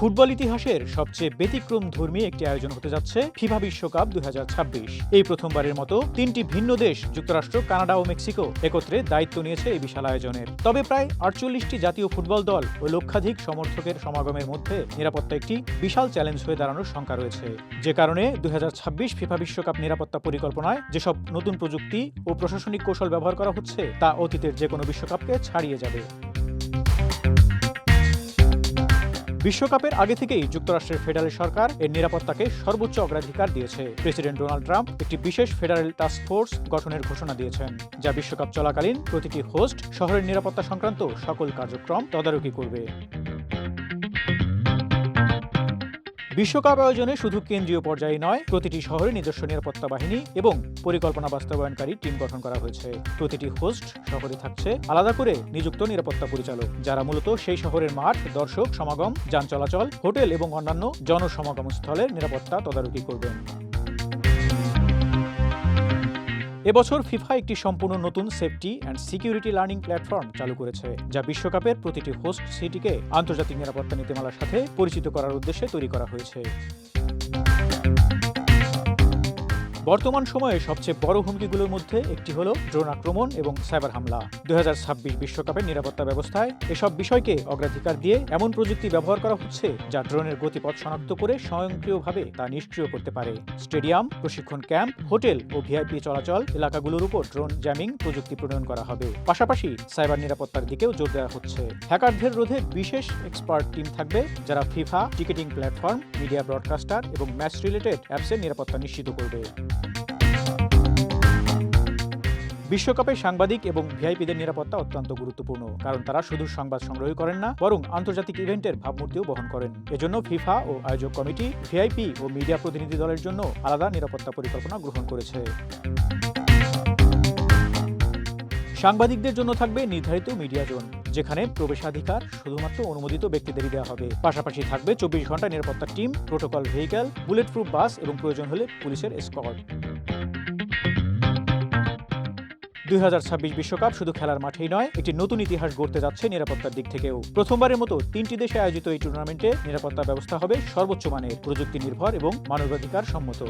Football ইতিহাসের সবচেয়ে ব্যতিক্রমধর্মী একটি আয়োজন হতে যাচ্ছে ফিফা বিশ্বকাপ 2026। এই প্রথমবারের মতো তিনটি ভিন্ন দেশ যুক্তরাষ্ট্র, কানাডা ও মেক্সিকো একত্রে দায়িত্ব নিয়েছে এই বিশাল আয়োজনের। তবে প্রায় 48টি জাতীয় ফুটবল দল ও লক্ষাধিক সমর্থকের সমাগমের মধ্যে নিরাপত্তা একটি বিশাল চ্যালেঞ্জ হয়ে দাঁড়ানোর শঙ্কা রয়েছে। যে কারণে 2026 ফিফা বিশ্বকাপ নিরাপত্তা পরিকল্পনায় যেসব নতুন প্রযুক্তি ও প্রশাসনিক কৌশল ব্যবহার করা হচ্ছে তা অতীতের যে কোনো বিশ্বকাপকে ছাড়িয়ে যাবে। বিশ্বকাপের আগে থেকেই যুক্তরাষ্ট্রের ফেডারেল সরকার এর নিরাপত্তাকে সর্বোচ্চ অগ্রাধিকার দিয়েছে। প্রেসিডেন্ট ডোনাল্ড ট্রাম্প একটি বিশেষ ফেডারেল টাস্ক ফোর্স গঠনের ঘোষণা দিয়েছেন, যা বিশ্বকাপ চলাকালীন প্রতিটি হোস্ট শহরের নিরাপত্তা সংক্রান্ত সকল কার্যক্রম তদারকি করবে। বিশ্বকাপ আয়োজনে শুধু কেন্দ্রীয় পর্যায়ে নয়, প্রতিটি শহরে নিজস্ব নিরাপত্তা বাহিনী এবং পরিকল্পনা বাস্তবায়নকারী টিম গঠন করা হয়েছে। প্রতিটি হোস্ট শহরে থাকছে আলাদা করে নিযুক্ত নিরাপত্তা পরিচালক, যারা মূলত সেই শহরের মাঠ, দর্শক সমাগম, যান চলাচল, হোটেল এবং অন্যান্য জনসমাগম স্থলের নিরাপত্তা তদারকি করবেন। এবছর ফিফা একটি সম্পূর্ণ নতুন safety and security learning platform চালু করেছে, যা বিশ্বকাপের প্রতিটি হোস্ট সিটিকে আন্তর্জাতিক নিরাপত্তা নীতিমালার সাথে পরিচিত করার উদ্দেশ্যে তৈরি করা হয়েছে। বর্তমান সময়ে সবচেয়ে বড় হুমকিগুলোর মধ্যে একটি হলো ড্রোন আক্রমণ এবং সাইবার হামলা। 2026 বিশ্বকাপের নিরাপত্তা ব্যবস্থায় এসব বিষয়কে অগ্রাধিকার দিয়ে এমন প্রযুক্তি ব্যবহার করা হচ্ছে যা ড্রোনের গতিপথ শনাক্ত করে স্বয়ংক্রিয়ভাবে তা নিষ্ক্রিয় করতে পারে। স্টেডিয়াম, প্রশিক্ষণ ক্যাম্প, হোটেল ও ভিআইপি চলাচল এলাকাগুলোর উপর ড্রোন জ্যামিং প্রযুক্তি প্রণয়ন করা হবে। পাশাপাশি সাইবার নিরাপত্তার দিকেও জোর দেওয়া হচ্ছে। হ্যাকারদের রোধে বিশেষ এক্সপার্ট টিম থাকবে, যারা FIFA ticketing platform, media broadcaster এবং ম্যাচ রিলেটেড অ্যাপসের নিরাপত্তা নিশ্চিত করবে। বিশ্বকাপে সাংবাদিক এবং ভিআইপিদের নিরাপত্তা অত্যন্ত গুরুত্বপূর্ণ, কারণ তারা শুধু সংবাদ সংগ্রহ করেন না, বরং আন্তর্জাতিক ইভেন্টের ভাবমূর্তিও বহন করেন। এজন্য ফিফা ও আয়োজক কমিটি ভিআইপি ও মিডিয়া প্রতিনিধি দলের জন্য আলাদা নিরাপত্তা পরিকল্পনা গ্রহণ করেছে। সাংবাদিকদের জন্য থাকবে নির্ধারিত মিডিয়া জোন, যেখানে প্রবেশাধিকার শুধুমাত্র অনুমোদিত ব্যক্তিদেরই দেওয়া হবে। পাশাপাশি থাকবে 24 ঘন্টা নিরাপত্তা team, protocol vehicle, bullet proof bus এবং প্রয়োজন হলে পুলিশের এসকর্ট। 2026 বিশ্বকাপ শুধু খেলার মাঠেই নয়, একটি নতুন ইতিহাস গড়তে যাচ্ছে নিরাপত্তার দিক থেকেও। প্রথমবারের মতো 3টি দেশে আয়োজিত এই টুর্নামেন্টে নিরাপত্তা ব্যবস্থা হবে সর্বোচ্চ মানের, প্রযুক্তি নির্ভর এবং মানবাধিকার সম্মত,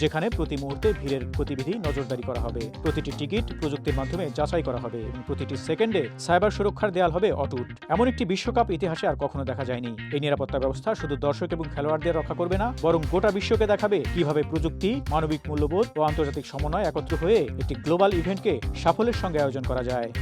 যেখানে প্রতি মুহূর্তে ভিড়ের গতিবিধি নজরদারি করা হবে। প্রতিটি টিকিট প্রযুক্তির মাধ্যমে যাচাই করা হবে এবং প্রতিটি সেকেন্ডে সাইবার সুরক্ষার দেয়াল হবে অটুট। এমন একটি বিশ্বকাপ ইতিহাসে আর কখনো দেখা যায়নি। এই নিরাপত্তা ব্যবস্থা শুধু দর্শক এবং খেলোয়াড়দের রক্ষা করবে না, বরং গোটা বিশ্বকে দেখাবে কিভাবে প্রযুক্তি, মানবিক মূল্যবোধ ও আন্তর্জাতিক সমন্বয় একত্র হয়ে একটি গ্লোবাল ইভেন্টকে সাফল্যের সঙ্গে আয়োজন করা যায়।